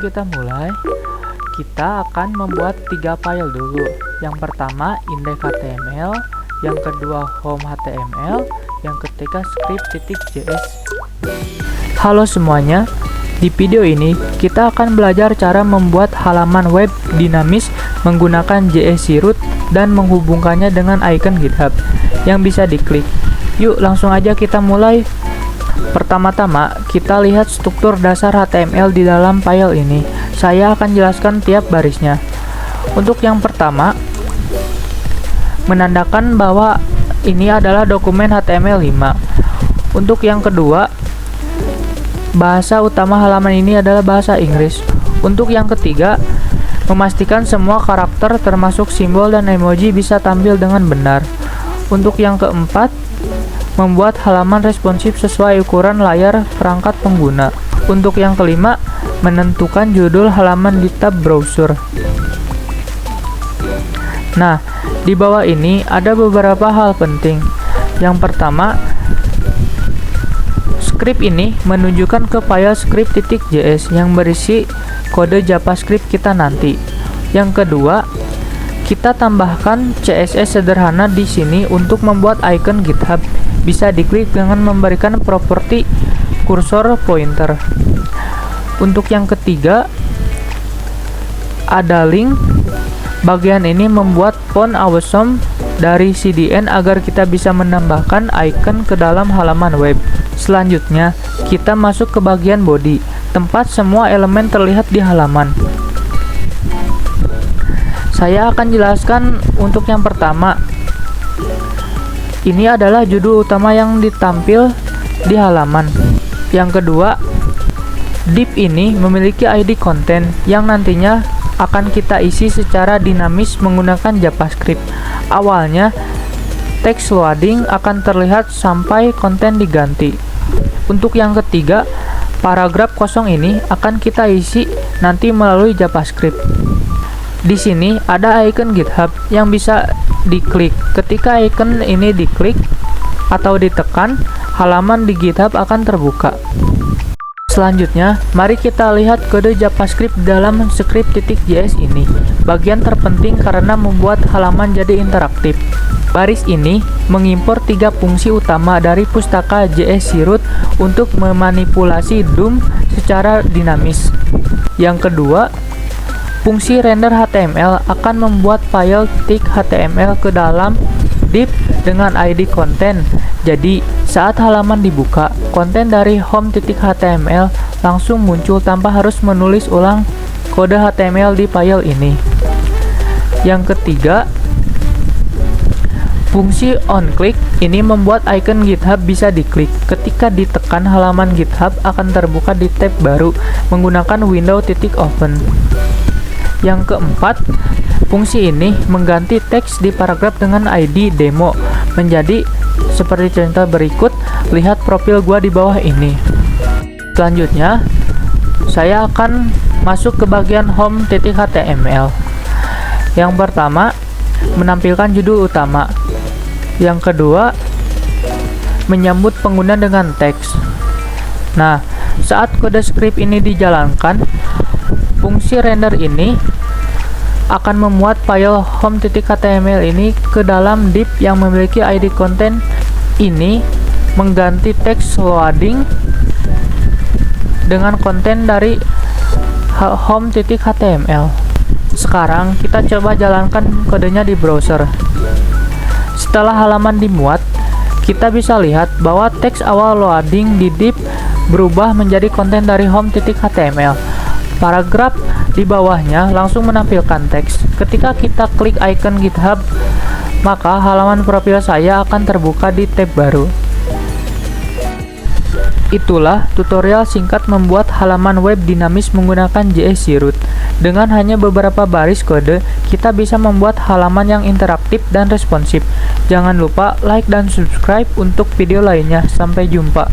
kita mulai, kita akan membuat 3 file dulu. Yang pertama index.html, yang kedua home.html, yang ketiga script.js. Halo semuanya, di video ini kita akan belajar cara membuat halaman web dinamis menggunakan JS Root dan menghubungkannya dengan icon GitHub yang bisa diklik. Yuk langsung aja kita mulai. Pertama-tama kita lihat struktur dasar HTML di dalam file ini. Saya akan jelaskan tiap barisnya. Untuk yang pertama, menandakan bahwa ini adalah dokumen HTML5. Untuk yang kedua, bahasa utama halaman ini adalah bahasa Inggris. Untuk yang ketiga, memastikan semua karakter termasuk simbol dan emoji bisa tampil dengan benar. Untuk yang keempat, membuat halaman responsif sesuai ukuran layar perangkat pengguna. Untuk yang kelima, menentukan judul halaman di tab browser. Nah, di bawah ini ada beberapa hal penting. Yang pertama, script ini menunjukkan ke file script.js yang berisi kode JavaScript kita nanti. Yang kedua, kita tambahkan CSS sederhana di sini untuk membuat icon GitHub. Bisa diklik dengan memberikan properti kursor pointer. Untuk yang ketiga, ada link. Bagian ini membuat font awesome dari CDN agar kita bisa menambahkan icon ke dalam halaman web. Selanjutnya, kita masuk ke bagian body, tempat semua elemen terlihat di halaman. Saya akan jelaskan untuk yang pertama. Ini adalah judul utama yang ditampil di halaman. Yang kedua, div ini memiliki ID konten yang nantinya akan kita isi secara dinamis menggunakan JavaScript. Awalnya, teks loading akan terlihat sampai konten diganti. Untuk yang ketiga, paragraf kosong ini akan kita isi nanti melalui JavaScript. Di sini ada icon GitHub yang bisa diklik. Ketika icon ini diklik atau ditekan, halaman di GitHub akan terbuka. Selanjutnya, mari kita lihat kode JavaScript dalam script.js ini. Bagian terpenting karena membuat halaman jadi interaktif. Baris ini mengimpor 3 fungsi utama dari pustaka JS Root untuk memanipulasi DOM secara dinamis. Yang kedua, fungsi render HTML akan membuat file .html ke dalam div dengan ID konten. Jadi, saat halaman dibuka, konten dari home.html langsung muncul tanpa harus menulis ulang kode HTML di file ini. Yang ketiga, fungsi onClick ini membuat icon GitHub bisa diklik. Ketika ditekan, halaman GitHub akan terbuka di tab baru menggunakan window .open. Yang keempat, fungsi ini mengganti teks di paragraf dengan ID demo menjadi seperti contoh berikut. Lihat profil gua di bawah ini. Selanjutnya, saya akan masuk ke bagian home.html. Yang pertama, menampilkan judul utama. Yang kedua, menyambut pengguna dengan teks. Nah, saat kode script ini dijalankan, fungsi render ini akan memuat file home.html ini ke dalam div yang memiliki ID konten. Ini mengganti teks loading dengan konten dari home.html. Sekarang kita coba jalankan kodenya di browser. Setelah halaman dimuat, kita bisa lihat bahwa teks awal loading di div berubah menjadi konten dari home.html. Paragraf di bawahnya langsung menampilkan teks. Ketika kita klik icon GitHub, maka halaman profil saya akan terbuka di tab baru. Itulah tutorial singkat membuat halaman web dinamis menggunakan JS Root. Dengan hanya beberapa baris kode, kita bisa membuat halaman yang interaktif dan responsif. Jangan lupa like dan subscribe untuk video lainnya. Sampai jumpa.